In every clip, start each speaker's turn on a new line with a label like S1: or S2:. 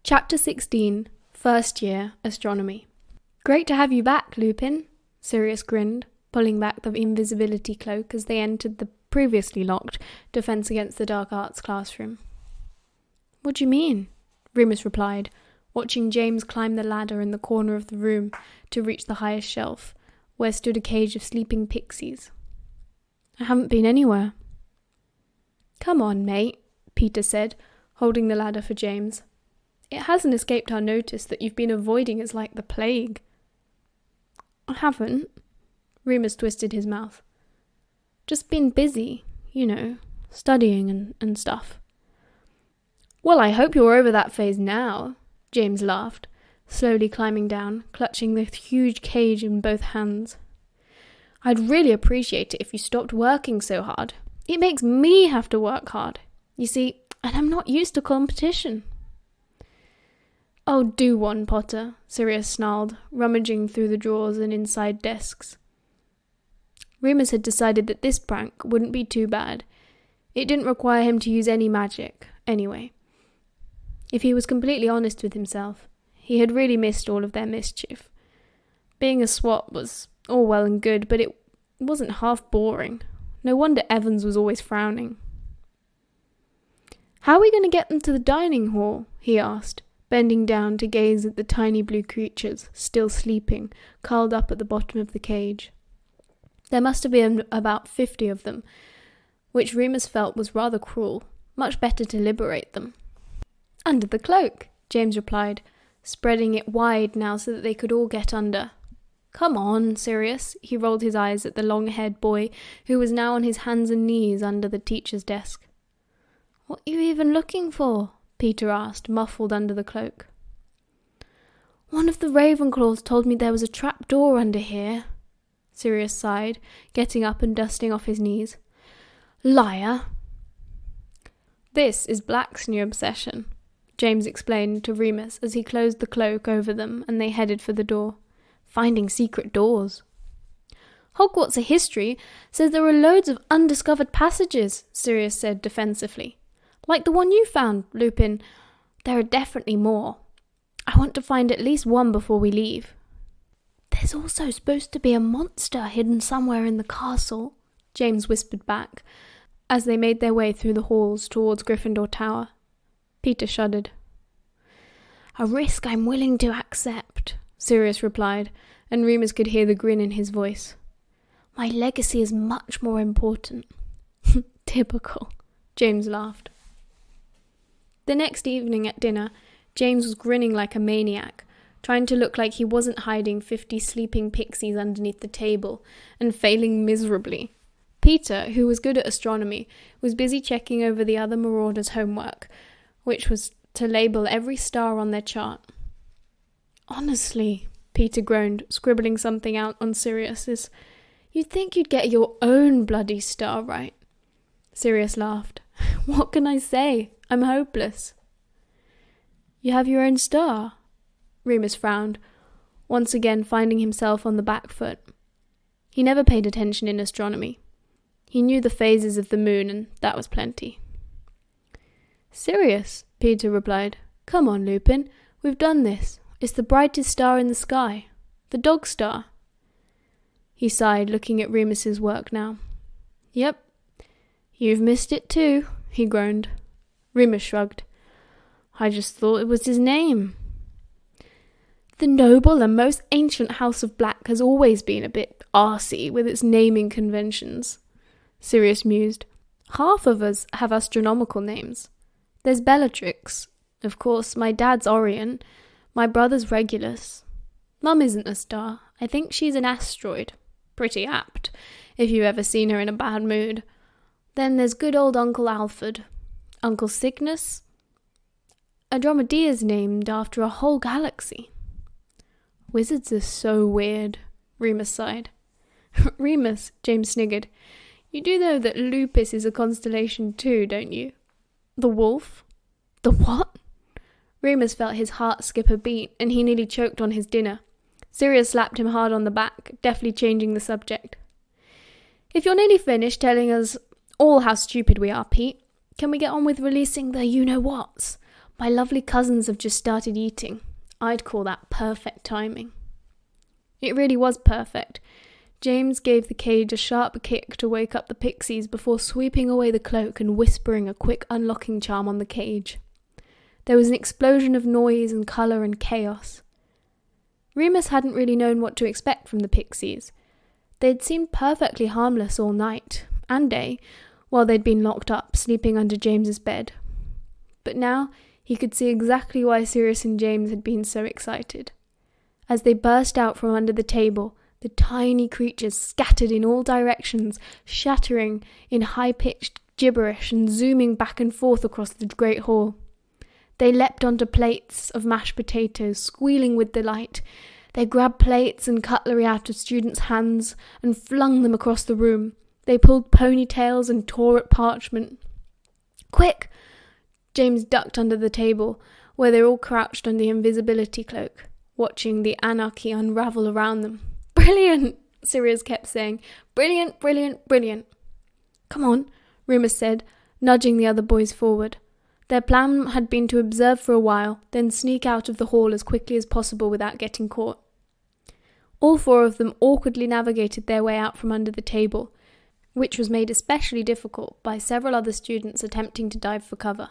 S1: Chapter 16, First Year, Astronomy. Great to have you back, Lupin, Sirius grinned, pulling back the invisibility cloak as they entered the previously locked Defense Against the Dark Arts classroom. What do you mean? Remus replied, watching James climb the ladder in the corner of the room to reach the highest shelf, where stood a cage of sleeping pixies. I haven't been anywhere. Come on, mate, Peter said, holding the ladder for James. It hasn't escaped our notice that you've been avoiding us like the plague. I haven't. Remus twisted his mouth. Just been busy, studying and stuff. Well, I hope you're over that phase now, James laughed, slowly climbing down, clutching the huge cage in both hands. I'd really appreciate it if you stopped working so hard. It makes me have to work hard, you see, and I'm not used to competition. Oh, do one, Potter, Sirius snarled, rummaging through the drawers and inside desks. Remus had decided that this prank wouldn't be too bad. It didn't require him to use any magic, anyway. If he was completely honest with himself, he had really missed all of their mischief. Being a swot was all well and good, but it wasn't half boring. No wonder Evans was always frowning. How are we going to get them to the dining hall? He asked, bending down to gaze at the tiny blue creatures still sleeping, curled up at the bottom of the cage. There must have been about 50 of them, which Remus felt was rather cruel. Much better to liberate them. Under the cloak, James replied, spreading it wide now so that they could all get under. Come on, Sirius, he rolled his eyes at the long-haired boy who was now on his hands and knees under the teacher's desk. What are you even looking for? Peter asked, muffled under the cloak. One of the Ravenclaws told me there was a trap door under here, Sirius sighed, getting up and dusting off his knees. Liar! This is Black's new obsession, James explained to Remus as he closed the cloak over them and they headed for the door. Finding secret doors. Hogwarts of History says there are loads of undiscovered passages, Sirius said defensively. Like the one you found, Lupin. There are definitely more. I want to find at least one before we leave. There's also supposed to be a monster hidden somewhere in the castle, James whispered back, as they made their way through the halls towards Gryffindor Tower. Peter shuddered. A risk I'm willing to accept, Sirius replied, and Remus could hear the grin in his voice. My legacy is much more important. Typical, James laughed. The next evening at dinner, James was grinning like a maniac, trying to look like he wasn't hiding 50 sleeping pixies underneath the table, and failing miserably. Peter, who was good at astronomy, was busy checking over the other marauders' homework, which was to label every star on their chart. Honestly, Peter groaned, scribbling something out on Sirius's. You'd think you'd get your own bloody star right. Sirius laughed. What can I say? I'm hopeless. You have your own star? Remus frowned, once again finding himself on the back foot. He never paid attention in astronomy. He knew the phases of the moon, and that was plenty. Sirius, Peter replied. Come on, Lupin. We've done this. It's the brightest star in the sky. The dog star. He sighed, looking at Remus's work now. Yep. You've missed it too, he groaned. Remus shrugged. I just thought it was his name. The noble and most ancient House of Black has always been a bit arsey with its naming conventions, Sirius mused. Half of us have astronomical names. There's Bellatrix. Of course, my dad's Orion. My brother's Regulus. Mum isn't a star. I think she's an asteroid. Pretty apt, if you've ever seen her in a bad mood. Then there's good old Uncle Alfred. Uncle Cygnus. Andromeda's named after a whole galaxy. Wizards are so weird, Remus sighed. Remus, James sniggered. You do know that Lupus is a constellation too, don't you? The wolf? The what? Remus felt his heart skip a beat, and he nearly choked on his dinner. Sirius slapped him hard on the back, deftly changing the subject. If you're nearly finished telling us all how stupid we are, Pete, can we get on with releasing the you-know-whats? My lovely cousins have just started eating. I'd call that perfect timing." It really was perfect. James gave the cage a sharp kick to wake up the pixies before sweeping away the cloak and whispering a quick unlocking charm on the cage. There was an explosion of noise and colour and chaos. Remus hadn't really known what to expect from the pixies. They'd seemed perfectly harmless all night and day, while they'd been locked up, sleeping under James's bed. But now he could see exactly why Sirius and James had been so excited. As they burst out from under the table, the tiny creatures scattered in all directions, shattering in high-pitched gibberish and zooming back and forth across the great hall. They leapt onto plates of mashed potatoes, squealing with delight. They grabbed plates and cutlery out of students' hands and flung them across the room. They pulled ponytails and tore at parchment. "Quick!" James ducked under the table, where they all crouched under the invisibility cloak, watching the anarchy unravel around them. "Brilliant!" Sirius kept saying. "Brilliant, brilliant, brilliant." "Come on," Remus said, nudging the other boys forward. Their plan had been to observe for a while, then sneak out of the hall as quickly as possible without getting caught. All four of them awkwardly navigated their way out from under the table, which was made especially difficult by several other students attempting to dive for cover.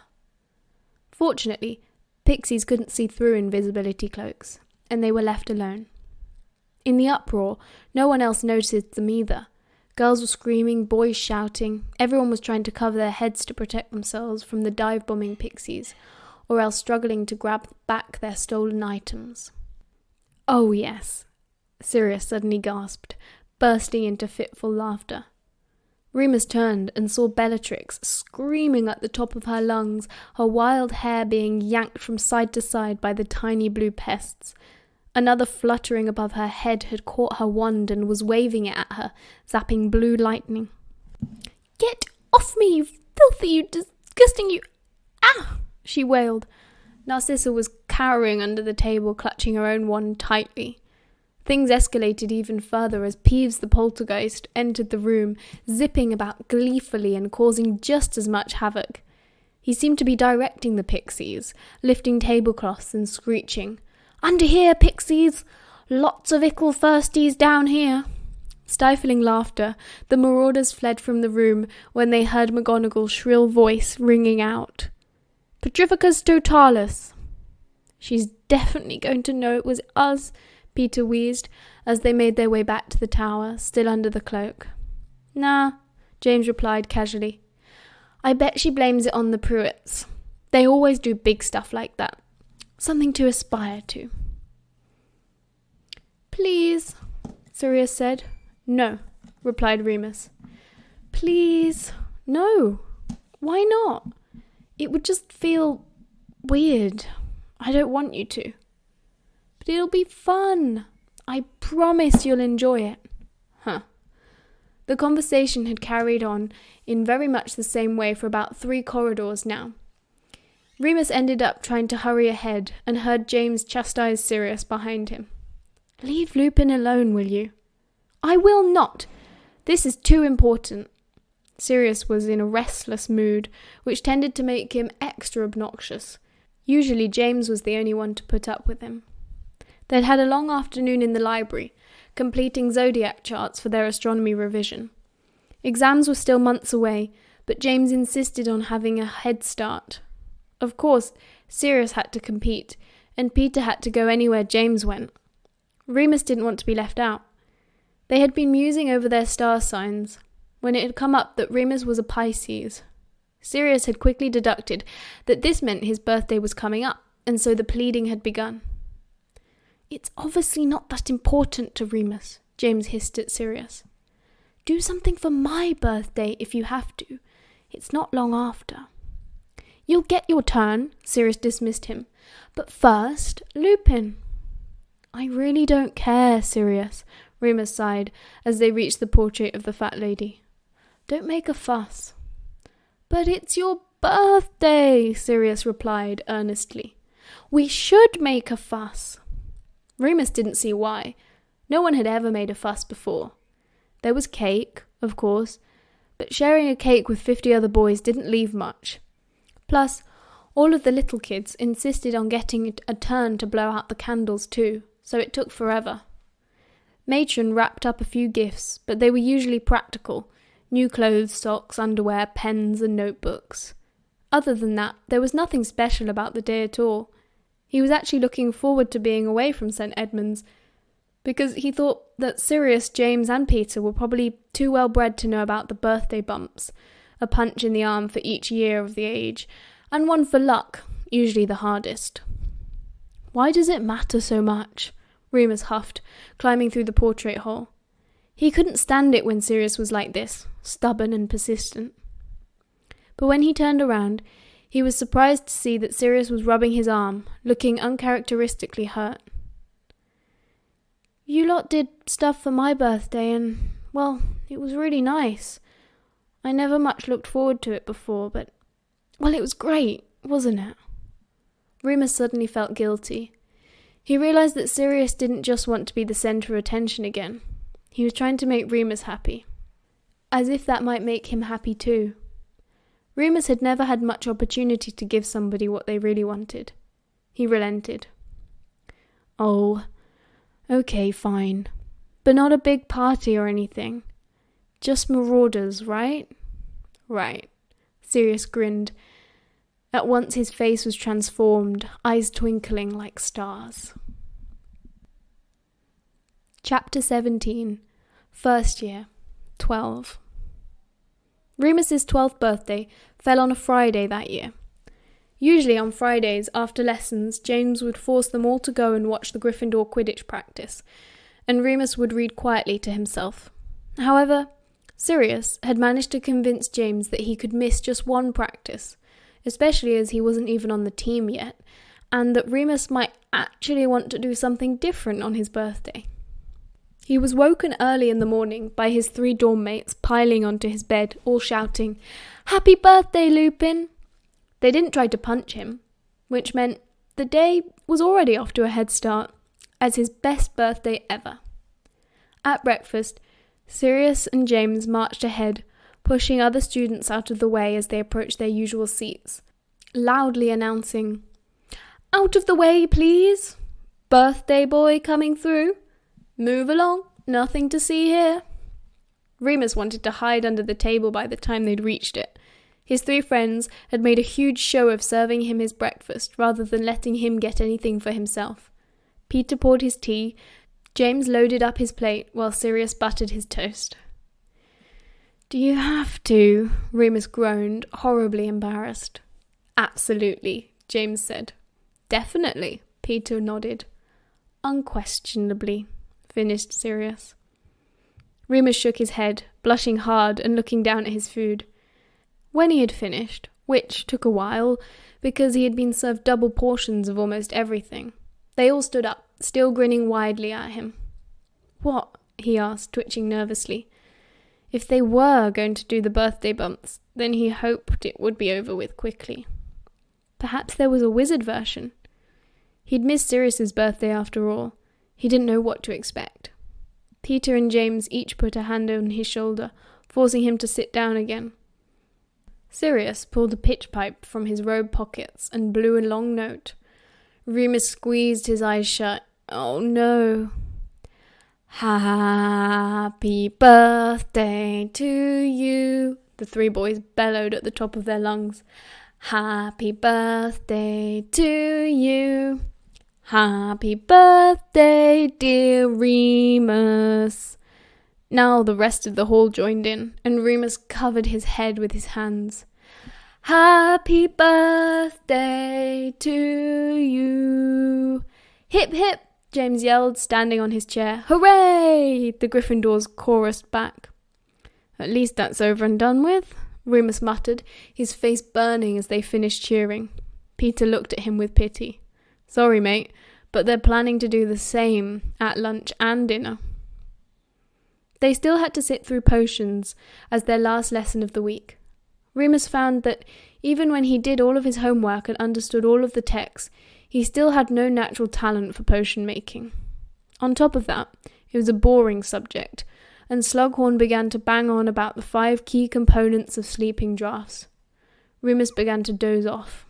S1: Fortunately, pixies couldn't see through invisibility cloaks, and they were left alone. In the uproar, no one else noticed them either. Girls were screaming, boys shouting. Everyone was trying to cover their heads to protect themselves from the dive-bombing pixies, or else struggling to grab back their stolen items. "Oh yes," Sirius suddenly gasped, bursting into fitful laughter. Remus turned and saw Bellatrix screaming at the top of her lungs, her wild hair being yanked from side to side by the tiny blue pests. Another fluttering above her head had caught her wand and was waving it at her, zapping blue lightning. "Get off me, you filthy, you disgusting, you... Ah!" she wailed. Narcissa was cowering under the table, clutching her own wand tightly. Things escalated even further as Peeves the poltergeist entered the room, zipping about gleefully and causing just as much havoc. He seemed to be directing the pixies, lifting tablecloths and screeching, "Under here, pixies! Lots of ickle thirsties down here!" Stifling laughter, the marauders fled from the room when they heard McGonagall's shrill voice ringing out, "Petrificus totalis!" "She's definitely going to know it was us," Peter wheezed, as they made their way back to the tower, still under the cloak. "Nah," James replied casually. "I bet she blames it on the Pruitts. They always do big stuff like that. Something to aspire to." "Please," Sirius said. "No," replied Remus. "Please, no. Why not? It would just feel weird. I don't want you to. But it'll be fun. I promise you'll enjoy it." Huh. The conversation had carried on in very much the same way for about 3 corridors now. Remus ended up trying to hurry ahead and heard James chastise Sirius behind him. "Leave Lupin alone, will you?" "I will not. This is too important." Sirius was in a restless mood, which tended to make him extra obnoxious. Usually James was the only one to put up with him. They'd had a long afternoon in the library, completing zodiac charts for their astronomy revision. Exams were still months away, but James insisted on having a head start. Of course, Sirius had to compete, and Peter had to go anywhere James went. Remus didn't want to be left out. They had been musing over their star signs, when it had come up that Remus was a Pisces. Sirius had quickly deducted that this meant his birthday was coming up, and so the pleading had begun. "It's obviously not that important to Remus," James hissed at Sirius. "Do something for my birthday if you have to. It's not long after." "You'll get your turn," Sirius dismissed him. "But first, Lupin." "I really don't care, Sirius," Remus sighed as they reached the portrait of the fat lady. "Don't make a fuss." "But it's your birthday," Sirius replied earnestly. "We should make a fuss." Remus didn't see why. No one had ever made a fuss before. There was cake, of course, but sharing a cake with 50 other boys didn't leave much. Plus, All of the little kids insisted on getting a turn to blow out the candles too, so it took forever. Matron wrapped up a few gifts, but they were usually practical: new clothes, socks, underwear, pens and notebooks. Other than that, there was nothing special about the day at all. He was actually looking forward to being away from St. Edmund's, because he thought that Sirius, James and Peter were probably too well bred to know about the birthday bumps, a punch in the arm for each year of the age, and one for luck, usually the hardest. "Why does it matter so much?" Remus huffed, climbing through the portrait hole. He couldn't stand it when Sirius was like this, stubborn and persistent. But when he turned around, he was surprised to see that Sirius was rubbing his arm, looking uncharacteristically hurt. "You lot did stuff for my birthday and, well, it was really nice. I never much looked forward to it before, but, well, it was great, wasn't it?" Remus suddenly felt guilty. He realized that Sirius didn't just want to be the center of attention again. He was trying to make Remus happy, as if that might make him happy too. Remus had never had much opportunity to give somebody what they really wanted. He relented. "Oh, okay, fine. But not a big party or anything. Just marauders, right?" "Right." Sirius grinned. At once his face was transformed, eyes twinkling like stars. Chapter 17. First Year. 12. Remus's 12th birthday fell on a Friday that year. Usually on Fridays, after lessons, James would force them all to go and watch the Gryffindor Quidditch practice, and Remus would read quietly to himself. However, Sirius had managed to convince James that he could miss just one practice, especially as he wasn't even on the team yet, and that Remus might actually want to do something different on his birthday. He was woken early in the morning by his 3 dorm mates piling onto his bed, all shouting, "Happy birthday, Lupin!" They didn't try to punch him, which meant the day was already off to a head start, as his best birthday ever. At breakfast, Sirius and James marched ahead, pushing other students out of the way as they approached their usual seats, loudly announcing, "Out of the way, please! Birthday boy coming through! Move along, nothing to see here." Remus wanted to hide under the table by the time they'd reached it. His 3 friends had made a huge show of serving him his breakfast rather than letting him get anything for himself. Peter poured his tea, James loaded up his plate while Sirius buttered his toast. "Do you have to?" Remus groaned, horribly embarrassed. "Absolutely," James said. "Definitely," Peter nodded. "Unquestionably," finished Sirius. Remus shook his head, blushing hard and looking down at his food. When he had finished, which took a while because he had been served double portions of almost everything, they all stood up, still grinning widely at him. "What?" he asked, twitching nervously. If they were going to do the birthday bumps, then he hoped it would be over with quickly. Perhaps there was a wizard version. He'd missed Sirius's birthday after all. He didn't know what to expect. Peter and James each put a hand on his shoulder, forcing him to sit down again. Sirius pulled a pitch pipe from his robe pockets and blew a long note. Remus squeezed his eyes shut. Oh no. "Happy birthday to you," the 3 boys bellowed at the top of their lungs. "Happy birthday to you. Happy birthday, dear Remus." Now the rest of the hall joined in, and Remus covered his head with his hands. "Happy birthday to you." "Hip hip," James yelled, standing on his chair. "Hooray!" the Gryffindors chorused back. "At least that's over and done with," Remus muttered, his face burning as they finished cheering. Peter looked at him with pity. "Sorry, mate, but they're planning to do the same at lunch and dinner." They still had to sit through potions as their last lesson of the week. Remus found that even when he did all of his homework and understood all of the texts, he still had no natural talent for potion making. On top of that, it was a boring subject, and Slughorn began to bang on about the 5 key components of sleeping draughts. Remus began to doze off.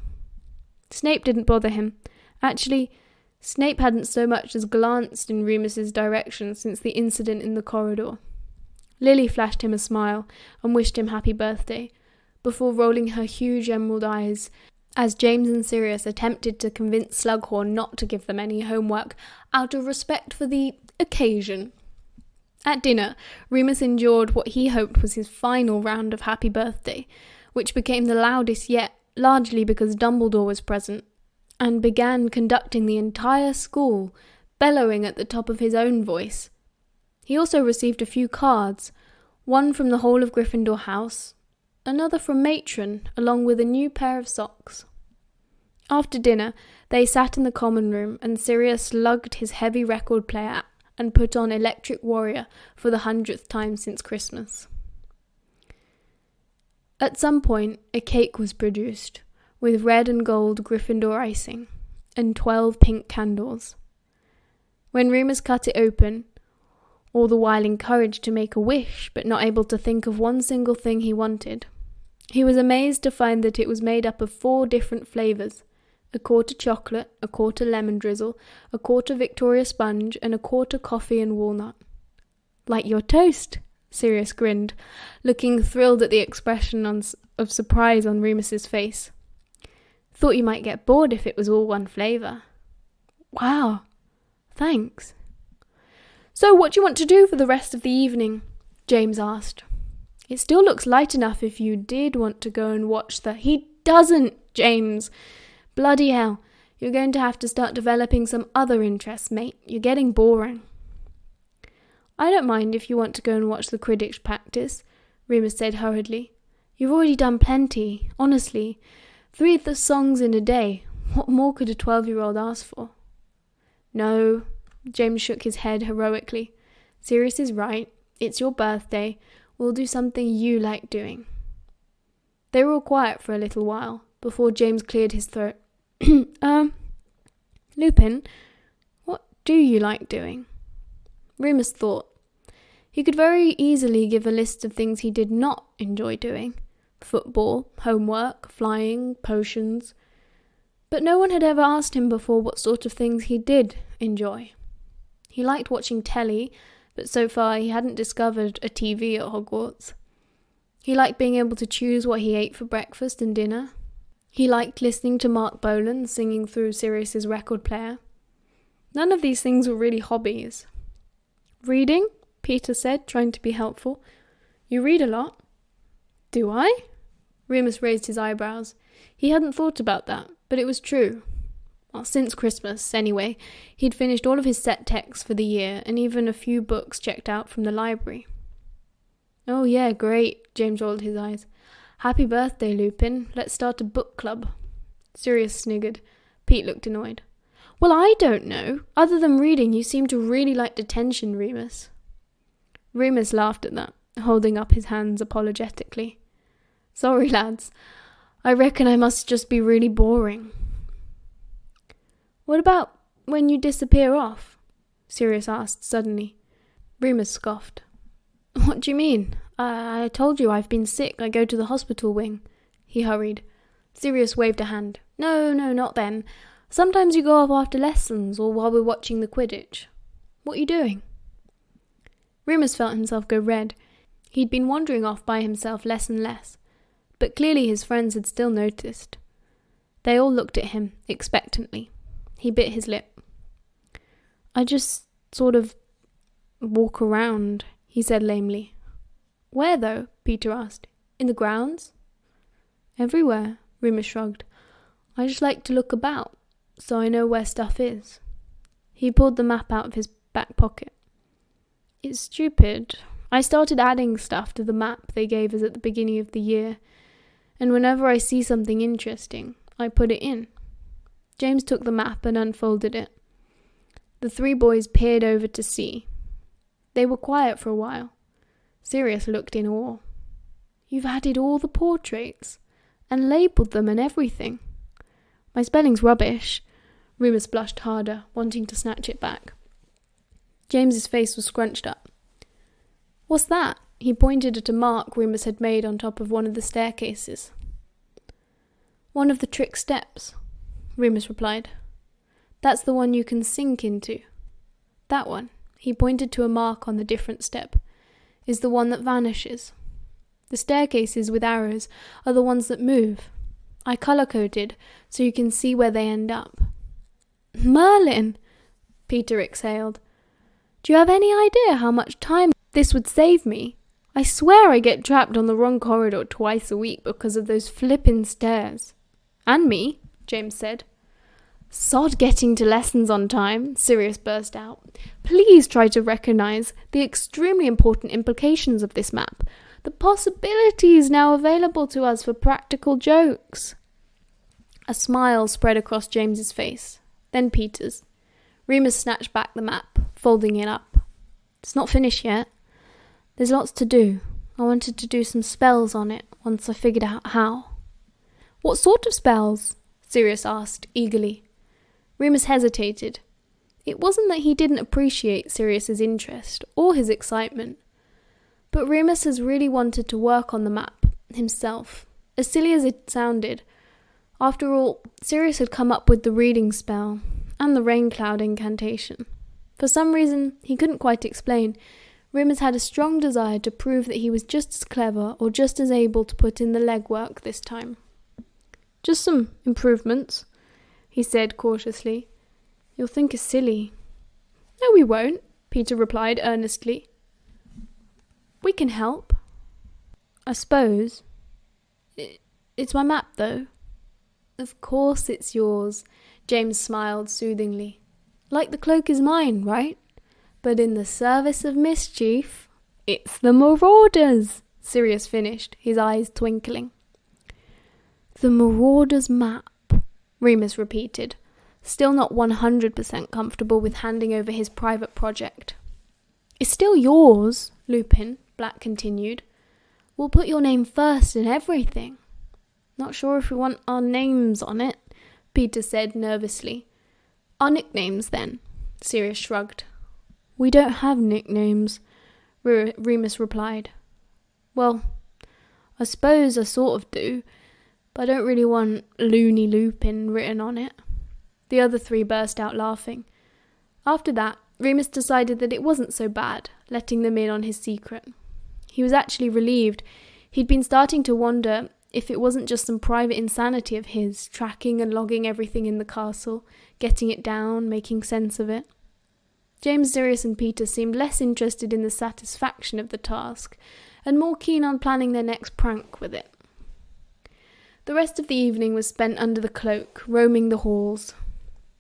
S1: Snape didn't bother him. Actually, Snape hadn't so much as glanced in Remus's direction since the incident in the corridor. Lily flashed him a smile and wished him happy birthday, before rolling her huge emerald eyes as James and Sirius attempted to convince Slughorn not to give them any homework out of respect for the occasion. At dinner, Remus endured what he hoped was his final round of happy birthday, which became the loudest yet, largely because Dumbledore was present, and began conducting the entire school, bellowing at the top of his own voice. He also received a few cards, one from the whole of Gryffindor House, another from Matron, along with a new pair of socks. After dinner, they sat in the common room, and Sirius lugged his heavy record player and put on Electric Warrior for the 100th time since Christmas. At some point, a cake was produced, with red and gold Gryffindor icing, and 12 pink candles. When Remus cut it open, all the while encouraged to make a wish, but not able to think of one single thing he wanted, he was amazed to find that it was made up of 4 different flavours: a quarter chocolate, a quarter lemon drizzle, a quarter Victoria sponge, and a quarter coffee and walnut. "Like your toast," Sirius grinned, looking thrilled at the expression of surprise on Remus's face. "Thought you might get bored if it was all one flavour." "Wow, thanks." "So what do you want to do for the rest of the evening?" James asked. "It still looks light enough if you did want to go and watch the—" "He doesn't, James! Bloody hell, you're going to have to start developing some other interests, mate. You're getting boring." "I don't mind if you want to go and watch the Quidditch practice," Remus said hurriedly. "You've already done plenty, honestly. 3 songs in a day. What more could a 12-year-old ask for?" "No," James shook his head heroically. "Sirius is right. It's your birthday. We'll do something you like doing." They were all quiet for a little while, before James cleared his throat. Lupin, what do you like doing?" Remus thought. He could very easily give a list of things he did not enjoy doing. Football, homework, flying, potions. But no one had ever asked him before what sort of things he did enjoy. He liked watching telly, but so far he hadn't discovered a TV at Hogwarts. He liked being able to choose what he ate for breakfast and dinner. He liked listening to Mark Bolan singing through Sirius's record player. None of these things were really hobbies. "Reading?" Peter said, trying to be helpful. "You read a lot." "Do I?" Remus raised his eyebrows. He hadn't thought about that, but it was true. Well, since Christmas, anyway, he'd finished all of his set texts for the year, and even a few books checked out from the library. "Oh yeah, great," James rolled his eyes. "Happy birthday, Lupin. Let's start a book club." Sirius sniggered. Pete looked annoyed. "Well, I don't know. Other than reading, you seem to really like detention, Remus." Remus laughed at that, holding up his hands apologetically. "Sorry, lads. I reckon I must just be really boring." "What about when you disappear off?" Sirius asked suddenly. Remus scoffed. "What do you mean? I told you I've been sick. I go to the hospital wing." He hurried. Sirius waved a hand. No, not then. Sometimes you go off after lessons or while we're watching the Quidditch. What are you doing?" Remus felt himself go red. He'd been wandering off by himself less and less, but clearly his friends had still noticed. They all looked at him, expectantly. He bit his lip. "I just sort of walk around," he said lamely. "Where, though?" Peter asked. "In the grounds?" "Everywhere," Remus shrugged. "I just like to look about, so I know where stuff is." He pulled the map out of his back pocket. "It's stupid. I started adding stuff to the map they gave us at the beginning of the year, and whenever I see something interesting, I put it in." James took the map and unfolded it. The 3 boys peered over to see. They were quiet for a while. Sirius looked in awe. "You've added all the portraits, and labelled them and everything." "My spelling's rubbish." Remus blushed harder, wanting to snatch it back. James's face was scrunched up. "What's that?" He pointed at a mark Remus had made on top of one of the staircases. "One of the trick steps." Remus replied. That's the one you can sink into. That one, he pointed to a mark on the different step, is the one that vanishes. The staircases with arrows are the ones that move. I colour-coded so you can see where they end up. Merlin! Peter exhaled. Do you have any idea how much time this would save me? I swear I get trapped on the wrong corridor twice a week because of those flippin' stairs. And me, James said. Sod getting to lessons on time, Sirius burst out. Please try to recognise the extremely important implications of this map. The possibilities now available to us for practical jokes. A smile spread across James's face, then Peter's. Remus snatched back the map, folding it up. It's not finished yet. There's lots to do. I wanted to do some spells on it once I figured out how. What sort of spells? Sirius asked eagerly. Remus hesitated. It wasn't that he didn't appreciate Sirius's interest or his excitement, but Remus has really wanted to work on the map himself, as silly as it sounded. After all, Sirius had come up with the reading spell and the rain cloud incantation. For some reason he couldn't quite explain, Remus had a strong desire to prove that he was just as clever or just as able to put in the legwork this time. Just some improvements, he said cautiously. You'll think it's silly. No, we won't, Peter replied earnestly. We can help. I suppose. It's my map, though. Of course it's yours, James smiled soothingly. Like the cloak is mine, right? But in the service of mischief, it's the marauders, Sirius finished, his eyes twinkling. The marauders' map, Remus repeated, still not 100% comfortable with handing over his private project. It's still yours, Lupin, Black continued. We'll put your name first in everything. Not sure if we want our names on it, Peter said nervously. Our nicknames, then, Sirius shrugged. We don't have nicknames, Remus replied. Well, I suppose I sort of do, but I don't really want Loony Lupin written on it. The other three burst out laughing. After that, Remus decided that it wasn't so bad, letting them in on his secret. He was actually relieved. He'd been starting to wonder if it wasn't just some private insanity of his, tracking and logging everything in the castle, getting it down, making sense of it. James, Sirius and Peter seemed less interested in the satisfaction of the task, and more keen on planning their next prank with it. The rest of the evening was spent under the cloak, roaming the halls.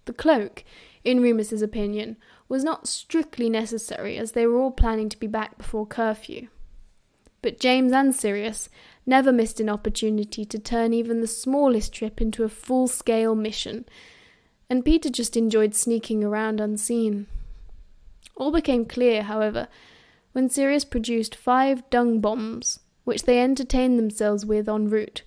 S1: The cloak, in Remus's opinion, was not strictly necessary, as they were all planning to be back before curfew. But James and Sirius never missed an opportunity to turn even the smallest trip into a full-scale mission, and Peter just enjoyed sneaking around unseen. All became clear, however, when Sirius produced 5 dung bombs, which they entertained themselves with en route,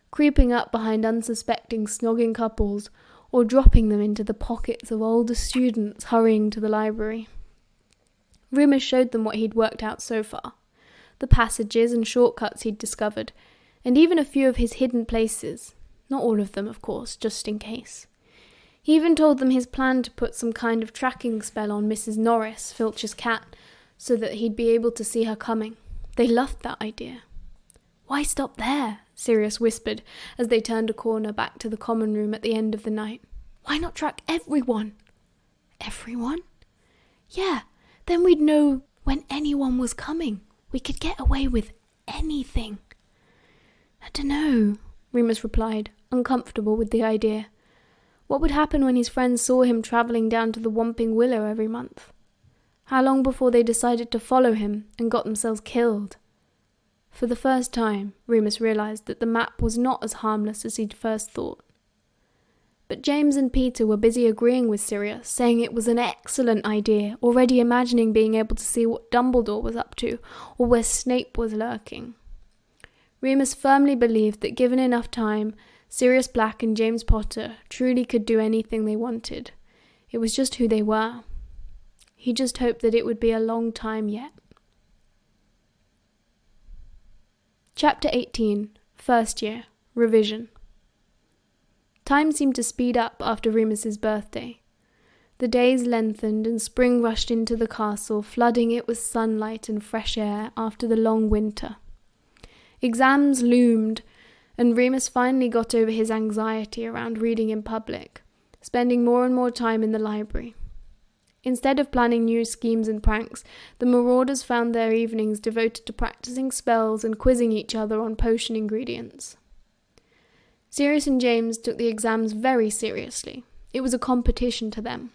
S1: creeping up behind unsuspecting snogging couples or dropping them into the pockets of older students hurrying to the library. Remus showed them what he'd worked out so far, the passages and shortcuts he'd discovered, and even a few of his hidden places, not all of them, of course, just in case. He even told them his plan to put some kind of tracking spell on Mrs. Norris, Filch's cat, so that he'd be able to see her coming. They loved that idea. Why stop there? Sirius whispered as they turned a corner back to the common room at the end of the night. Why not track everyone? Everyone? Yeah, then we'd know when anyone was coming. We could get away with anything. I dunno, Remus replied, uncomfortable with the idea. What would happen when his friends saw him travelling down to the Whomping Willow every month? How long before they decided to follow him and got themselves killed? For the first time, Remus realised that the map was not as harmless as he'd first thought. But James and Peter were busy agreeing with Sirius, saying it was an excellent idea, already imagining being able to see what Dumbledore was up to, or where Snape was lurking. Remus firmly believed that given enough time, Sirius Black and James Potter truly could do anything they wanted. It was just who they were. He just hoped that it would be a long time yet. Chapter 18, First Year, Revision. Time seemed to speed up after Remus's birthday. The days lengthened and spring rushed into the castle, flooding it with sunlight and fresh air after the long winter. Exams loomed, and Remus finally got over his anxiety around reading in public, spending more and more time in the library. Instead of planning new schemes and pranks, the marauders found their evenings devoted to practicing spells and quizzing each other on potion ingredients. Sirius and James took the exams very seriously. It was a competition to them.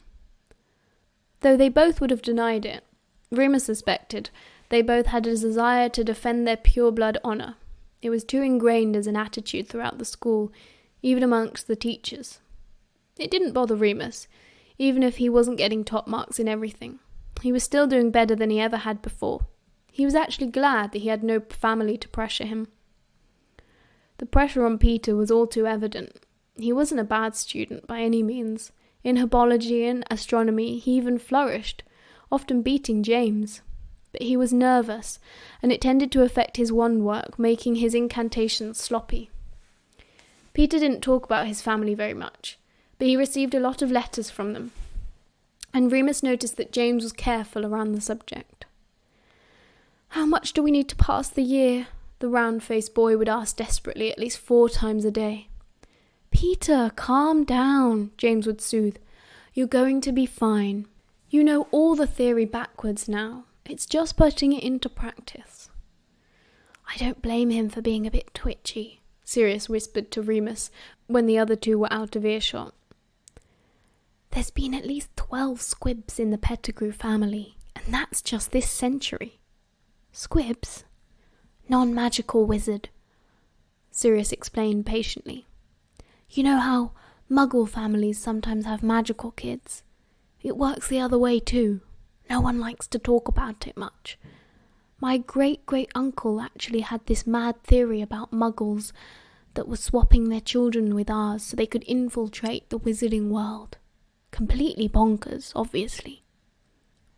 S1: Though they both would have denied it, Remus suspected they both had a desire to defend their pure-blood honour. It was too ingrained as an attitude throughout the school, even amongst the teachers. It didn't bother Remus, even if he wasn't getting top marks in everything. He was still doing better than he ever had before. He was actually glad that he had no family to pressure him. The pressure on Peter was all too evident. He wasn't a bad student by any means. In herbology and astronomy, he even flourished, often beating James. But he was nervous, and it tended to affect his wand work, making his incantations sloppy. Peter didn't talk about his family very much, but he received a lot of letters from them, and Remus noticed that James was careful around the subject. "How much do we need to pass the year?" the round-faced boy would ask desperately at least 4 times a day. "Peter, calm down," James would soothe. "You're going to be fine. You know all the theory backwards now. It's just putting it into practice." "I don't blame him for being a bit twitchy," Sirius whispered to Remus when the other two were out of earshot. "There's been at least 12 squibs in the Pettigrew family, and that's just this century." "Squibs?" "Non-magical wizard," Sirius explained patiently. "You know how Muggle families sometimes have magical kids? It works the other way too. No one likes to talk about it much. My great-great-uncle actually had this mad theory about Muggles that were swapping their children with ours so they could infiltrate the wizarding world. Completely bonkers, obviously."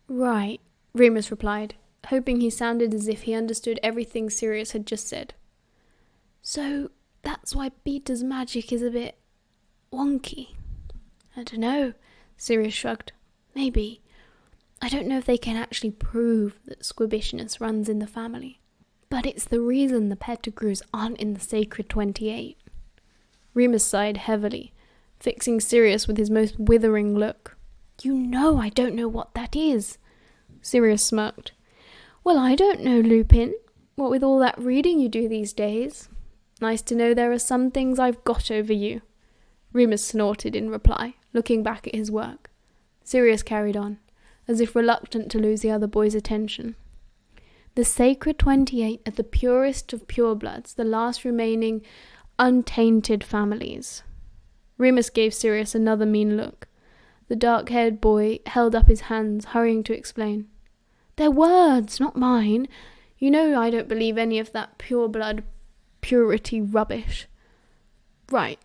S1: "Right," Remus replied, hoping he sounded as if he understood everything Sirius had just said. "So that's why Peter's magic is a bit wonky." "I don't know," Sirius shrugged. "Maybe. I don't know if they can actually prove that squibbishness runs in the family. But it's the reason the Pettigrews aren't in the Sacred 28. Remus sighed heavily, fixing Sirius with his most withering look. "You know I don't know what that is." Sirius smirked. "Well, I don't know, Lupin. What with all that reading you do these days. Nice to know there are some things I've got over you." Remus snorted in reply, looking back at his work. Sirius carried on, as if reluctant to lose the other boy's attention. "The Sacred 28 are the purest of purebloods, the last remaining untainted families." Remus gave Sirius another mean look. The dark-haired boy held up his hands, hurrying to explain. "They're words, not mine. You know I don't believe any of that pureblood purity rubbish." "Right,"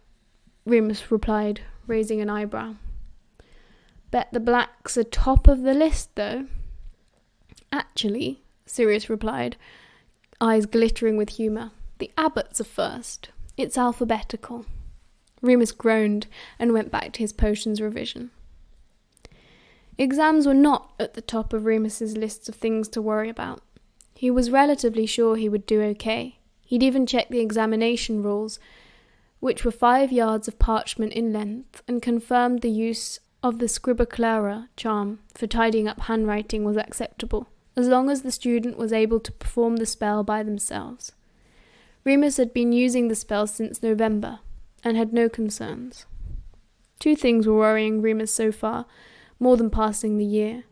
S1: Remus replied, raising an eyebrow. "Bet the blacks are top of the list, though." "Actually," Sirius replied, eyes glittering with humour, "the abbots are first. It's alphabetical." Remus groaned and went back to his potions revision. Exams were not at the top of Remus's lists of things to worry about. He was relatively sure he would do okay. He'd even checked the examination rules, which were 5 yards of parchment in length, and confirmed the use of the scribaclara charm for tidying up handwriting was acceptable, as long as the student was able to perform the spell by themselves. Remus had been using the spell since November, and had no concerns. 2 things were worrying Remus so far, more than passing the year.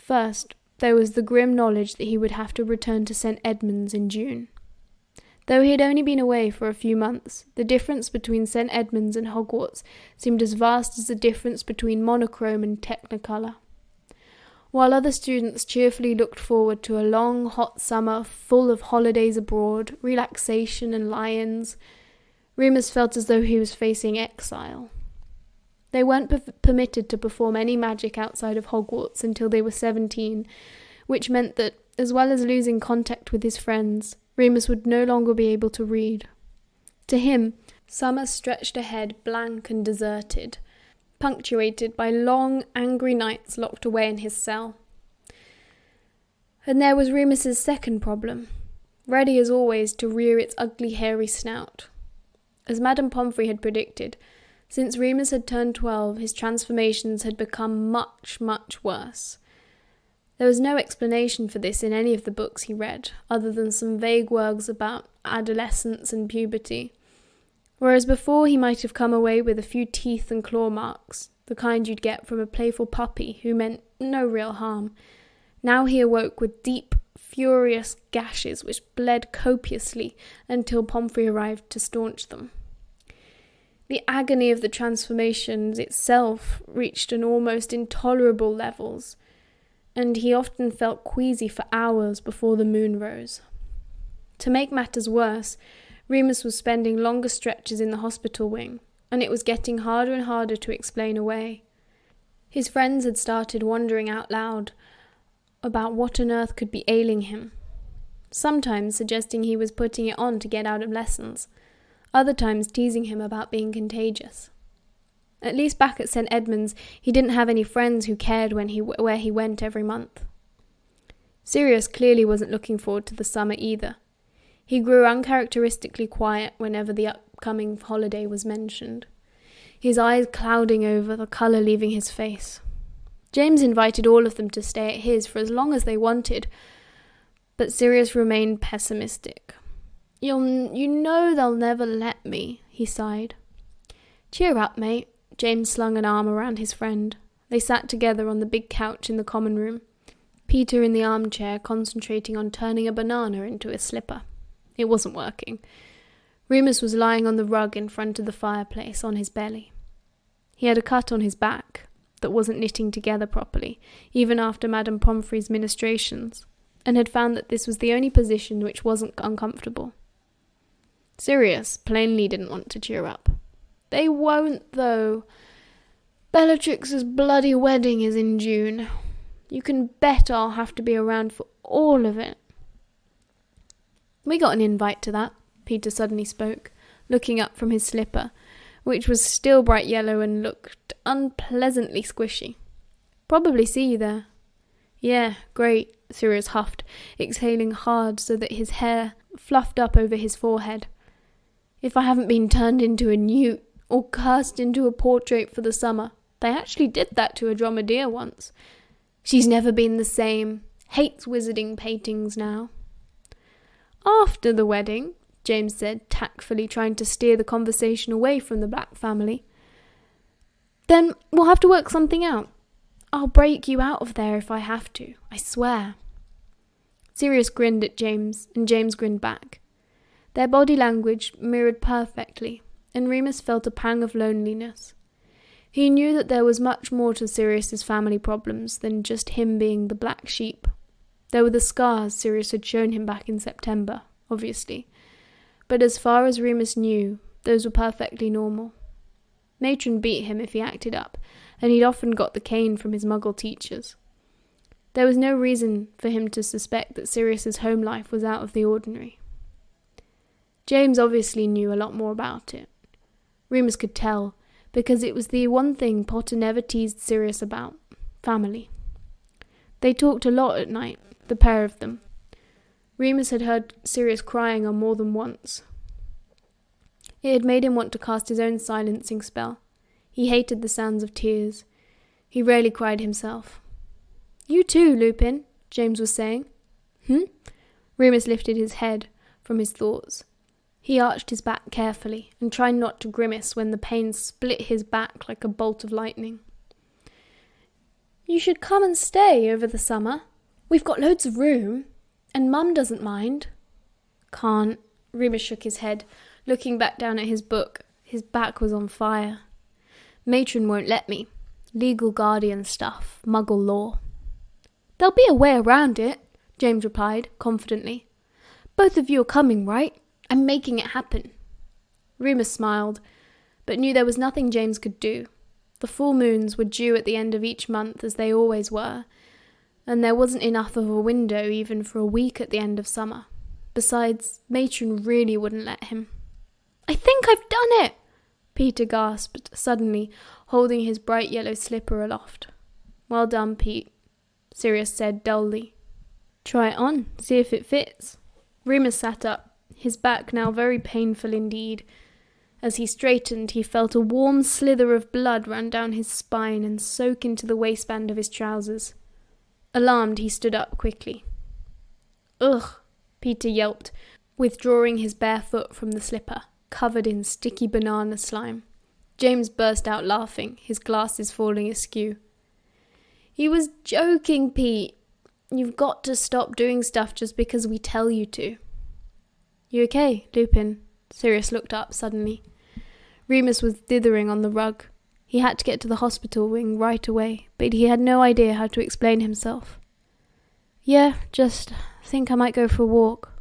S1: First, there was the grim knowledge that he would have to return to St. Edmund's in June. Though he had only been away for a few months, the difference between St. Edmund's and Hogwarts seemed as vast as the difference between monochrome and technicolor. While other students cheerfully looked forward to a long, hot summer full of holidays abroad, relaxation and lions, Remus felt as though he was facing exile. They weren't permitted to perform any magic outside of Hogwarts until they were 17, which meant that, as well as losing contact with his friends, Remus would no longer be able to read. To him, Summer stretched ahead blank and deserted, punctuated by long, angry nights locked away in his cell. And there was Remus's second problem, ready as always to rear its ugly hairy snout. As Madame Pomfrey had predicted, since Remus had turned 12, his transformations had become much, much worse. There was no explanation for this in any of the books he read, other than some vague words about adolescence and puberty. Whereas before he might have come away with a few teeth and claw marks, the kind you'd get from a playful puppy who meant no real harm, now he awoke with deep, furious gashes which bled copiously until Pomfrey arrived to staunch them. The agony of the transformations itself reached an almost intolerable levels, and he often felt queasy for hours before the moon rose. To make matters worse, Remus was spending longer stretches in the hospital wing, and it was getting harder and harder to explain away. His friends had started wondering out loud about what on earth could be ailing him, sometimes suggesting he was putting it on to get out of lessons, other times teasing him about being contagious. At least back at St. Edmund's, he didn't have any friends who cared where he went every month. Sirius clearly wasn't looking forward to the summer either. He grew uncharacteristically quiet whenever the upcoming holiday was mentioned, his eyes clouding over, the colour leaving his face. James invited all of them to stay at his for as long as they wanted, but Sirius remained pessimistic. You know they'll never let me, he sighed. Cheer up, mate. James slung an arm around his friend. They sat together on the big couch in the common room, Peter in the armchair concentrating on turning a banana into a slipper. It wasn't working. Remus was lying on the rug in front of the fireplace on his belly. He had a cut on his back that wasn't knitting together properly, even after Madame Pomfrey's ministrations, and had found that this was the only position which wasn't uncomfortable. Sirius plainly didn't want to cheer up. They won't, though. Bellatrix's bloody wedding is in June. You can bet I'll have to be around for all of it. We got an invite to that, Peter suddenly spoke, looking up from his slipper, which was still bright yellow and looked unpleasantly squishy. Probably see you there. Yeah, great, Sirius huffed, exhaling hard so that his hair fluffed up over his forehead. If I haven't been turned into a newt or cast into a portrait for the summer. They actually did that to a dromedary once. She's never been the same. Hates wizarding paintings now. After the wedding, James said, tactfully trying to steer the conversation away from the Black family. Then we'll have to work something out. I'll break you out of there if I have to, I swear. Sirius grinned at James, and James grinned back. Their body language mirrored perfectly, and Remus felt a pang of loneliness. He knew that there was much more to Sirius's family problems than just him being the black sheep. There were the scars Sirius had shown him back in September, obviously. But as far as Remus knew, those were perfectly normal. Matron beat him if he acted up, and he'd often got the cane from his Muggle teachers. There was no reason for him to suspect that Sirius's home life was out of the ordinary. James obviously knew a lot more about it. Remus could tell, because it was the one thing Potter never teased Sirius about: family. They talked a lot at night, the pair of them. Remus had heard Sirius crying on more than once. It had made him want to cast his own silencing spell. He hated the sounds of tears. He rarely cried himself. "You too, Lupin," James was saying. Remus lifted his head from his thoughts. He arched his back carefully and tried not to grimace when the pain split his back like a bolt of lightning. "You should come and stay over the summer. We've got loads of room, and Mum doesn't mind." "Can't." Remus shook his head, looking back down at his book. His back was on fire. "Matron won't let me. Legal guardian stuff, Muggle law." "There'll be a way around it," James replied, confidently. "Both of you are coming, right? I'm making it happen." Remus smiled, but knew there was nothing James could do. The full moons were due at the end of each month, as they always were, and there wasn't enough of a window even for a week at the end of summer. Besides, Matron really wouldn't let him. I think I've done it, Peter gasped suddenly, holding his bright yellow slipper aloft. Well done, Pete, Sirius said dully. Try it on, see if it fits. Remus sat up, his back now very painful indeed. As he straightened, he felt a warm slither of blood run down his spine and soak into the waistband of his trousers. Alarmed, he stood up quickly. Ugh, Peter yelped, withdrawing his bare foot from the slipper, covered in sticky banana slime. James burst out laughing, his glasses falling askew. He was joking, Pete. You've got to stop doing stuff just because we tell you to. You okay, Lupin? Sirius looked up suddenly. Remus was dithering on the rug. He had to get to the hospital wing right away, but he had no idea how to explain himself. Yeah, just think I might go for a walk.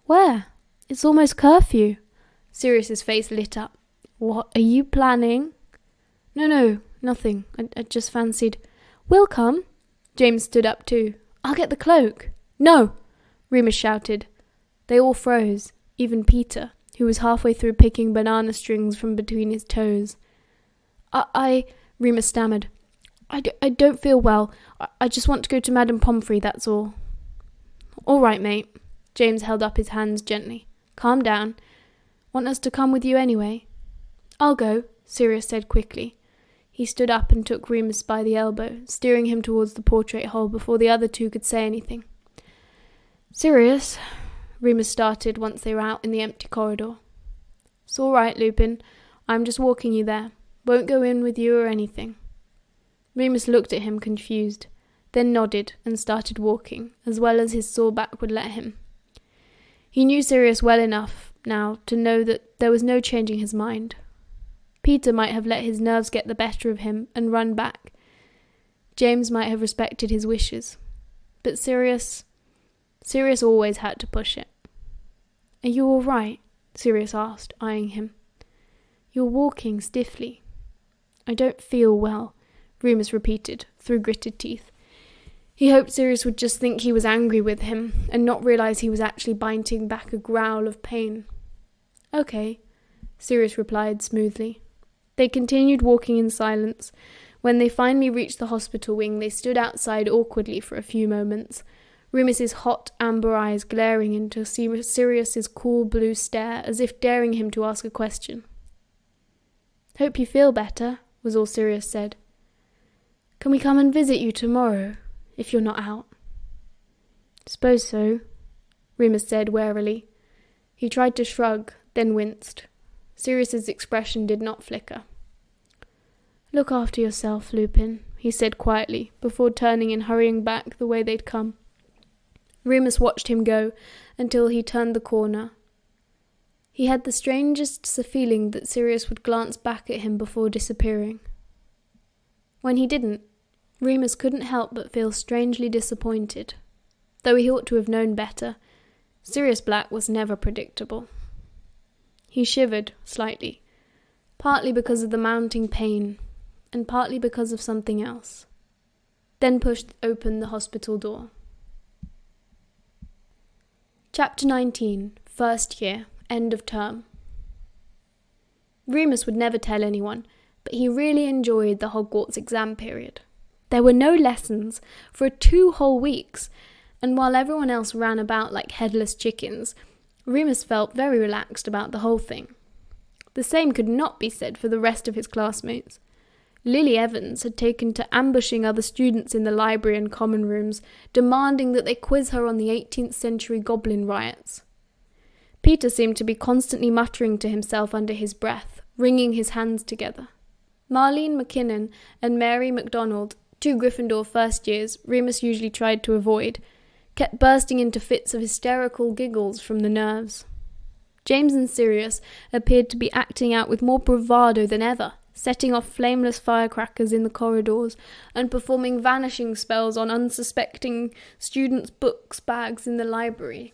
S1: Where? It's almost curfew. Sirius's face lit up. What are you planning? No, nothing. I just fancied. We'll come. James stood up too. I'll get the cloak. No, Remus shouted. They all froze, even Peter, who was halfway through picking banana strings from between his toes. Remus stammered. I don't feel well. I just want to go to Madame Pomfrey, that's all. All right, mate. James held up his hands gently. Calm down. Want us to come with you anyway? I'll go, Sirius said quickly. He stood up and took Remus by the elbow, steering him towards the portrait hole before the other two could say anything. Sirius, Remus started once they were out in the empty corridor. It's all right, Lupin. I'm just walking you there. Won't go in with you or anything. Remus looked at him confused, then nodded and started walking, as well as his sore back would let him. He knew Sirius well enough now to know that there was no changing his mind. Peter might have let his nerves get the better of him and run back. James might have respected his wishes. But Sirius always had to push it. Are you all right? Sirius asked, eyeing him. You're walking stiffly. I don't feel well, Remus repeated, through gritted teeth. He hoped Sirius would just think he was angry with him and not realise he was actually biting back a growl of pain. Okay, Sirius replied smoothly. They continued walking in silence. When they finally reached the hospital wing, they stood outside awkwardly for a few moments, Remus's hot amber eyes glaring into Sirius's cool blue stare as if daring him to ask a question. Hope you feel better, was all Sirius said. Can we come and visit you tomorrow, if you're not out? Suppose so, Remus said warily. He tried to shrug, then winced. Sirius's expression did not flicker. Look after yourself, Lupin, he said quietly, before turning and hurrying back the way they'd come. Remus watched him go until he turned the corner. He had the strangest feeling that Sirius would glance back at him before disappearing. When he didn't, Remus couldn't help but feel strangely disappointed. Though he ought to have known better, Sirius Black was never predictable. He shivered slightly, partly because of the mounting pain, and partly because of something else, then pushed open the hospital door. Chapter 19, First Year, End of Term. Remus would never tell anyone, but he really enjoyed the Hogwarts exam period. There were no lessons for 2 whole weeks, and while everyone else ran about like headless chickens, Remus felt very relaxed about the whole thing. The same could not be said for the rest of his classmates. Lily Evans had taken to ambushing other students in the library and common rooms, demanding that they quiz her on the 18th century goblin riots. Peter seemed to be constantly muttering to himself under his breath, wringing his hands together. Marlene McKinnon and Mary MacDonald, 2 Gryffindor first years Remus usually tried to avoid, kept bursting into fits of hysterical giggles from the nerves. James and Sirius appeared to be acting out with more bravado than ever, setting off flameless firecrackers in the corridors and performing vanishing spells on unsuspecting students' books bags in the library.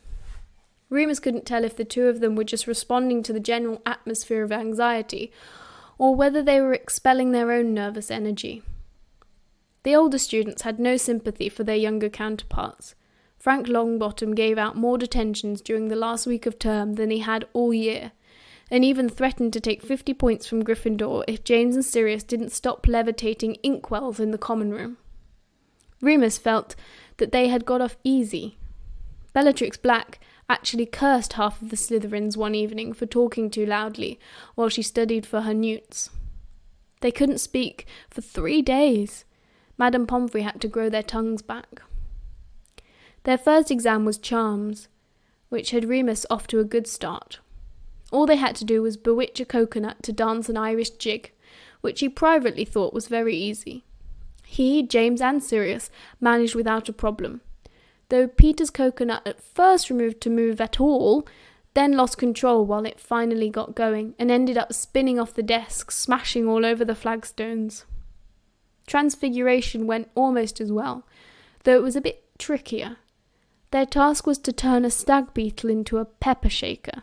S1: Remus couldn't tell if the 2 of them were just responding to the general atmosphere of anxiety, or whether they were expelling their own nervous energy. The older students had no sympathy for their younger counterparts. Frank Longbottom gave out more detentions during the last week of term than he had all year, and even threatened to take 50 points from Gryffindor if James and Sirius didn't stop levitating inkwells in the common room. Remus felt that they had got off easy. Bellatrix Black actually cursed half of the Slytherins one evening for talking too loudly while she studied for her newts. They couldn't speak for 3 days. Madame Pomfrey had to grow their tongues back. Their first exam was Charms, which had Remus off to a good start. All they had to do was bewitch a coconut to dance an Irish jig, which he privately thought was very easy. He, James and Sirius managed without a problem, though Peter's coconut at first refused to move at all, then lost control while it finally got going and ended up spinning off the desk, smashing all over the flagstones. Transfiguration went almost as well, though it was a bit trickier. Their task was to turn a stag beetle into a pepper shaker.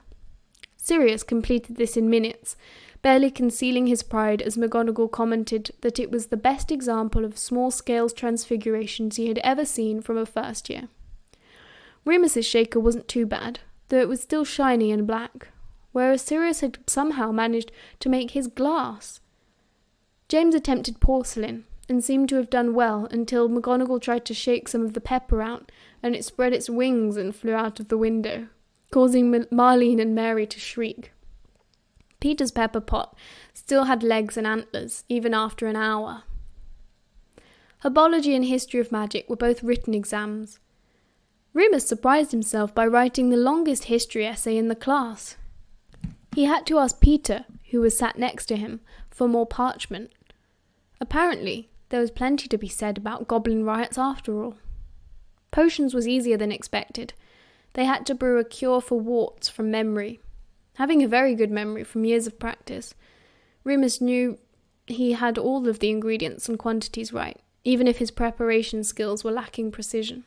S1: Sirius completed this in minutes, barely concealing his pride as McGonagall commented that it was the best example of small-scale transfigurations he had ever seen from a first year. Remus's shaker wasn't too bad, though it was still shiny and black, whereas Sirius had somehow managed to make his glass. James attempted porcelain, and seemed to have done well until McGonagall tried to shake some of the pepper out, and it spread its wings and flew out of the window, causing Marlene and Mary to shriek. Peter's pepper pot still had legs and antlers, even after an hour. Herbology and History of Magic were both written exams. Remus surprised himself by writing the longest history essay in the class. He had to ask Peter, who was sat next to him, for more parchment. Apparently, there was plenty to be said about goblin riots after all. Potions was easier than expected. They had to brew a cure for warts from memory. Having a very good memory from years of practice, Remus knew he had all of the ingredients and quantities right, even if his preparation skills were lacking precision.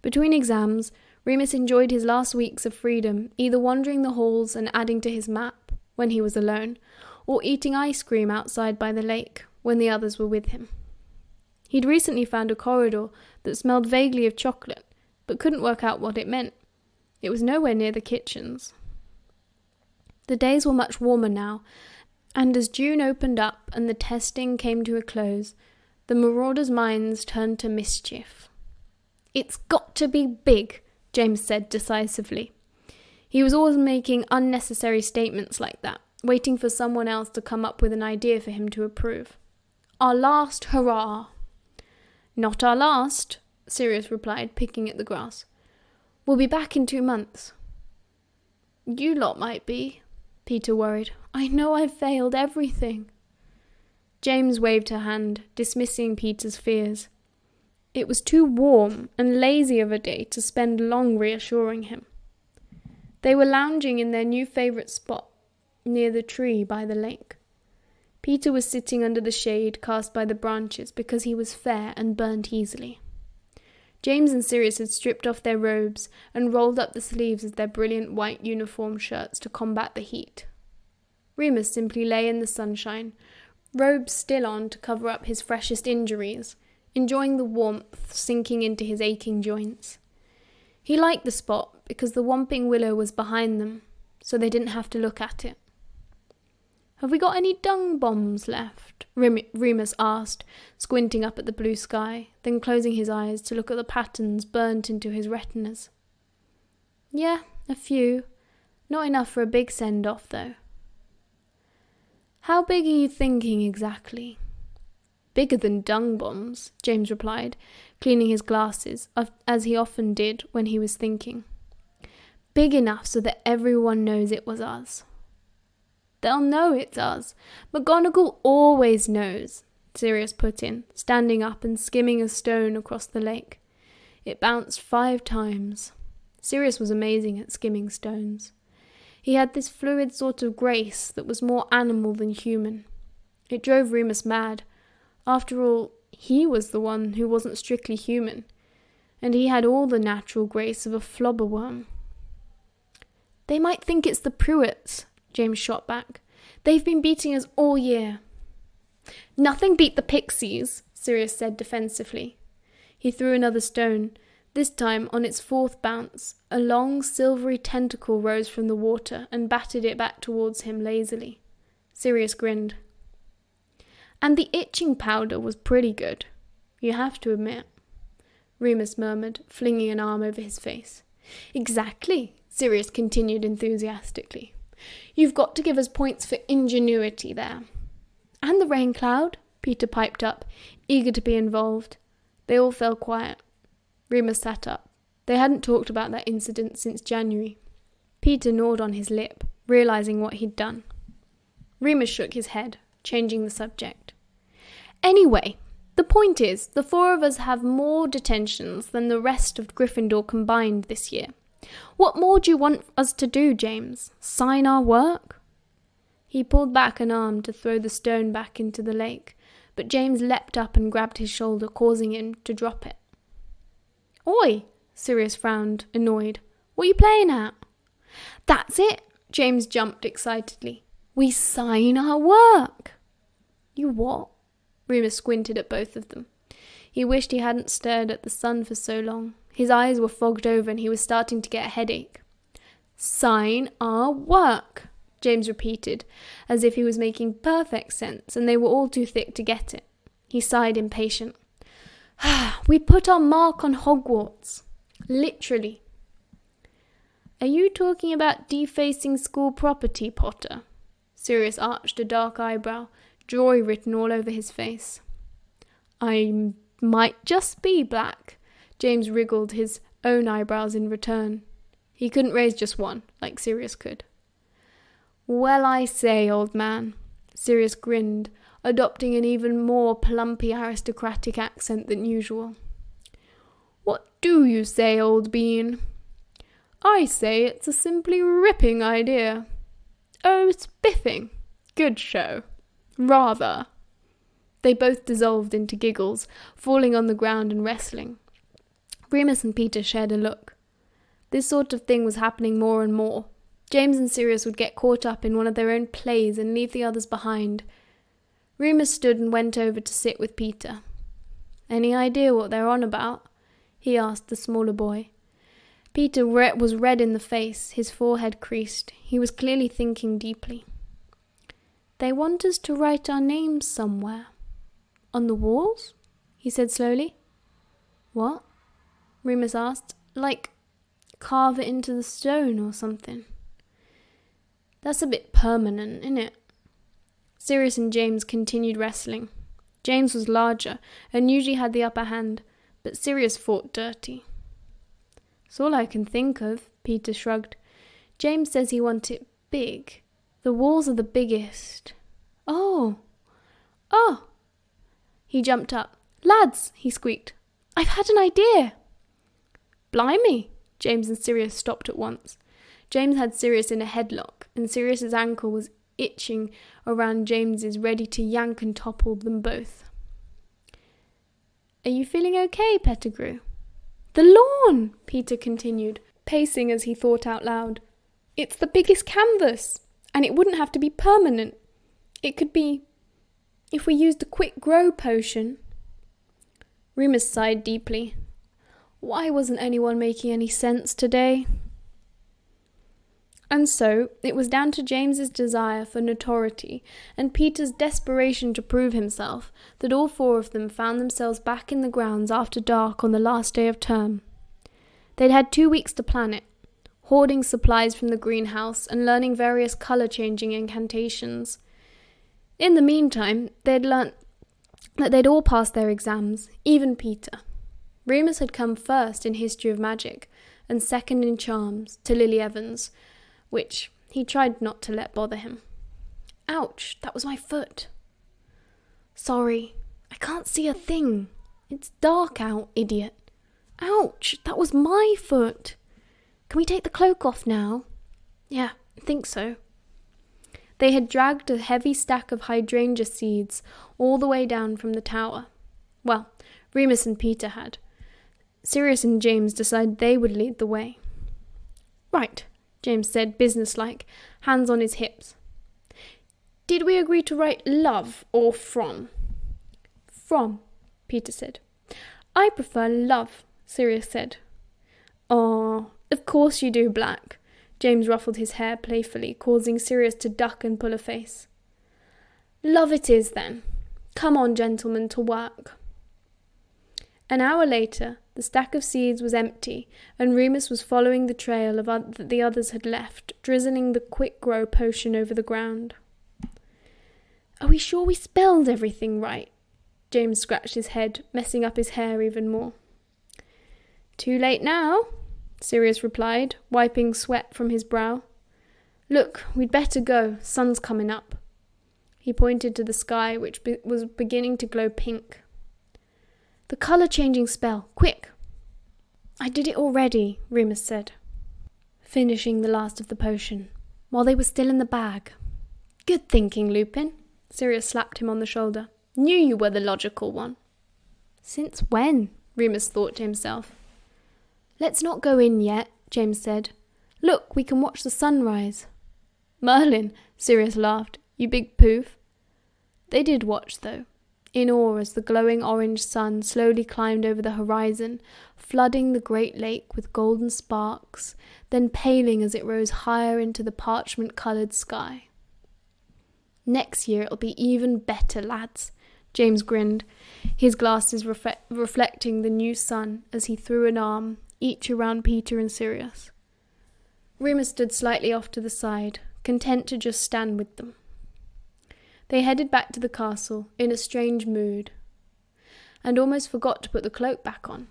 S1: Between exams, Remus enjoyed his last weeks of freedom, either wandering the halls and adding to his map when he was alone, or eating ice cream outside by the lake when the others were with him. He'd recently found a corridor that smelled vaguely of chocolate, but couldn't work out what it meant. It was nowhere near the kitchens. The days were much warmer now, and as June opened up and the testing came to a close, the marauders' minds turned to mischief. "It's got to be big," James said decisively. He was always making unnecessary statements like that, waiting for someone else to come up with an idea for him to approve. "Our last hurrah." "Not our last," Sirius replied, picking at the grass. "We'll be back in 2 months." "You lot might be," Peter worried. "I know I've failed everything." James waved her hand, dismissing Peter's fears. It was too warm and lazy of a day to spend long reassuring him. They were lounging in their new favourite spot, near the tree by the lake. Peter was sitting under the shade cast by the branches because he was fair and burnt easily. James and Sirius had stripped off their robes and rolled up the sleeves of their brilliant white uniform shirts to combat the heat. Remus simply lay in the sunshine, robes still on to cover up his freshest injuries, enjoying the warmth sinking into his aching joints. He liked the spot because the Whomping Willow was behind them, so they didn't have to look at it. "Have we got any dung bombs left?" Remus asked, squinting up at the blue sky, then closing his eyes to look at the patterns burnt into his retinas. "Yeah, a few. Not enough for a big send-off, though." "How big are you thinking exactly?" "Bigger than dung bombs," James replied, cleaning his glasses, as he often did when he was thinking. "Big enough so that everyone knows it was us." "They'll know it's us. McGonagall always knows," Sirius put in, standing up and skimming a stone across the lake. It bounced 5 times. Sirius was amazing at skimming stones. He had this fluid sort of grace that was more animal than human. It drove Remus mad. After all, he was the one who wasn't strictly human, and he had all the natural grace of a flobberworm. "They might think it's the Pruitts," James shot back. "They've been beating us all year." "Nothing beat the pixies," Sirius said defensively. He threw another stone, This time, on its fourth bounce, a long silvery tentacle rose from the water and batted it back towards him lazily. Sirius grinned. And the itching powder was pretty good, you have to admit, Remus murmured, flinging an arm over his face. Exactly, Sirius continued enthusiastically. You've got to give us points for ingenuity there. And the rain cloud, Peter piped up, eager to be involved. They all fell quiet. Remus sat up. They hadn't talked about that incident since January. Peter gnawed on his lip, realizing what he'd done. Remus shook his head, changing the subject. Anyway, the point is, the four of us have more detentions than the rest of Gryffindor combined this year. What more do you want us to do, James? Sign our work? He pulled back an arm to throw the stone back into the lake, but James leapt up and grabbed his shoulder, causing him to drop it. Oi! Sirius frowned, annoyed. What are you playing at? That's it! James jumped excitedly. We sign our work! You what? Remus squinted at both of them. He wished he hadn't stared at the sun for so long. His eyes were fogged over and he was starting to get a headache. Sign our work, James repeated, as if he was making perfect sense and they were all too thick to get it. He sighed impatient. We put our mark on Hogwarts. Literally. Are you talking about defacing school property, Potter? Sirius arched a dark eyebrow, joy written all over his face. I might just be Black. James wriggled his own eyebrows in return. He couldn't raise just one, like Sirius could. Well, I say, old man. Sirius grinned, adopting an even more plumpy aristocratic accent than usual. What do you say, old bean? I say it's a simply ripping idea. Oh, spiffing. Good show. Rather. They both dissolved into giggles, falling on the ground and wrestling. Remus and Peter shared a look. This sort of thing was happening more and more. James and Sirius would get caught up in one of their own plays and leave the others behind. Remus stood and went over to sit with Peter. Any idea what they're on about? He asked the smaller boy. Peter was red in the face, his forehead creased. He was clearly thinking deeply. They want us to write our names somewhere. On the walls? He said slowly. What? Remus asked. Like, carve it into the stone or something. That's a bit permanent, isn't it? Sirius and James continued wrestling. James was larger and usually had the upper hand, but Sirius fought dirty. It's all I can think of, Peter shrugged. James says he wants it big. The walls are the biggest. Oh! He jumped up. Lads, he squeaked. I've had an idea. Blimey! James and Sirius stopped at once. James had Sirius in a headlock, and Sirius's ankle was itching around James's, ready to yank and topple them both. Are you feeling okay, Pettigrew? The lawn, Peter continued, pacing as he thought out loud. It's the biggest canvas, and it wouldn't have to be permanent. It could be, if we used a quick grow potion. Remus sighed deeply. Why wasn't anyone making any sense today? And so, it was down to James's desire for notoriety and Peter's desperation to prove himself that all four of them found themselves back in the grounds after dark on the last day of term. They'd had 2 weeks to plan it, hoarding supplies from the greenhouse and learning various colour-changing incantations. In the meantime, they'd learnt that they'd all passed their exams, even Peter. Remus had come first in History of Magic and second in Charms to Lily Evans, which he tried not to let bother him. Ouch, that was my foot. Sorry, I can't see a thing. It's dark out, idiot. Ouch, that was my foot. Can we take the cloak off now? Yeah, I think so. They had dragged a heavy stack of hydrangea seeds all the way down from the tower. Well, Remus and Peter had. Sirius and James decided they would lead the way. Right, James said, businesslike, hands on his hips. Did we agree to write love or from? From, Peter said. I prefer love, Sirius said. "Oh, of course you do, Black." James ruffled his hair playfully, causing Sirius to duck and pull a face. "Love it is, then. Come on, gentlemen, to work." An hour later, the stack of seeds was empty, and Remus was following the trail that the others had left, drizzling the quick grow potion over the ground. "Are we sure we spelled everything right?" James scratched his head, messing up his hair even more. "Too late now," Sirius replied, wiping sweat from his brow. "Look, we'd better go. Sun's coming up." He pointed to the sky, which was beginning to glow pink. "The colour-changing spell, quick!" "I did it already," Remus said, finishing the last of the potion, while they were still in the bag. "Good thinking, Lupin." Sirius slapped him on the shoulder. "Knew you were the logical one." "Since when?" Remus thought to himself. "Let's not go in yet," James said. "Look, we can watch the sunrise." "Merlin," Sirius laughed. "You big poof." They did watch, though, in awe as the glowing orange sun slowly climbed over the horizon, flooding the great lake with golden sparks, then paling as it rose higher into the parchment-coloured sky. "Next year it'll be even better, lads," James grinned, his glasses reflecting the new sun as he threw an arm, each around Peter and Sirius. Remus stood slightly off to the side, content to just stand with them. They headed back to the castle in a strange mood, and almost forgot to put the cloak back on.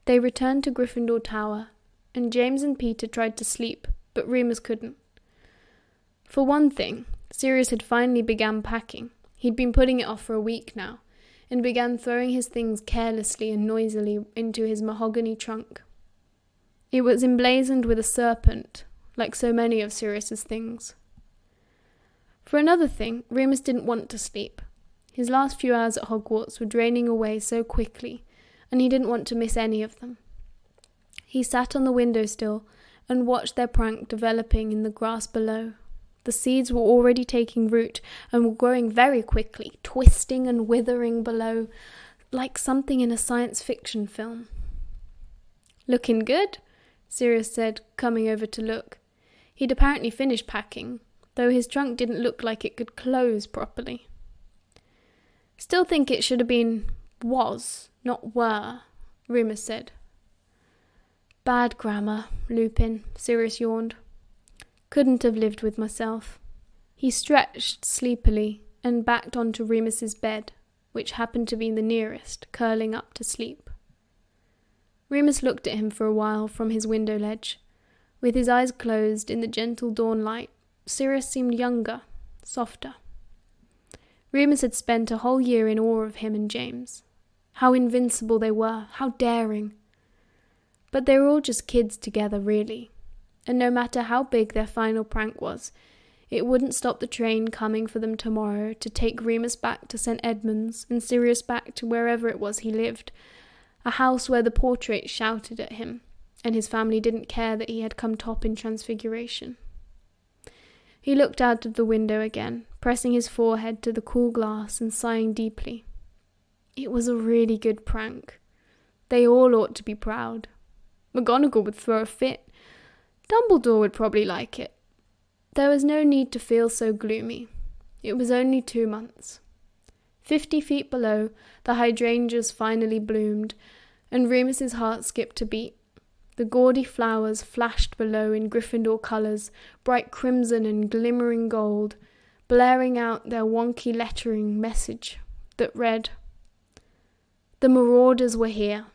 S1: They returned to Gryffindor Tower, and James and Peter tried to sleep, but Remus couldn't. For one thing, Sirius had finally begun packing. He'd been putting it off for a week now, and began throwing his things carelessly and noisily into his mahogany trunk. It was emblazoned with a serpent, like so many of Sirius's things. For another thing, Remus didn't want to sleep. His last few hours at Hogwarts were draining away so quickly, and he didn't want to miss any of them. He sat on the windowsill and watched their prank developing in the grass below. The seeds were already taking root and were growing very quickly, twisting and withering below, like something in a science fiction film. "Looking good," Sirius said, coming over to look. He'd apparently finished packing, though his trunk didn't look like it could close properly. "Still think it should have been was, not were," Remus said. "Bad grammar, Lupin," Sirius yawned. "Couldn't have lived with myself." He stretched sleepily and backed onto Remus's bed, which happened to be the nearest, curling up to sleep. Remus looked at him for a while from his window ledge. With his eyes closed in the gentle dawn light, Sirius seemed younger, softer. Remus had spent a whole year in awe of him and James. How invincible they were, how daring. But they were all just kids together, really. And no matter how big their final prank was, it wouldn't stop the train coming for them tomorrow to take Remus back to St. Edmund's and Sirius back to wherever it was he lived, a house where the portrait shouted at him, and his family didn't care that he had come top in Transfiguration. He looked out of the window again, pressing his forehead to the cool glass and sighing deeply. It was a really good prank. They all ought to be proud. McGonagall would throw a fit. Dumbledore would probably like it. There was no need to feel so gloomy. It was only 2 months. 50 feet below, the hydrangeas finally bloomed, and Remus's heart skipped a beat. The gaudy flowers flashed below in Gryffindor colours, bright crimson and glimmering gold, blaring out their wonky lettering message that read, "The marauders were here.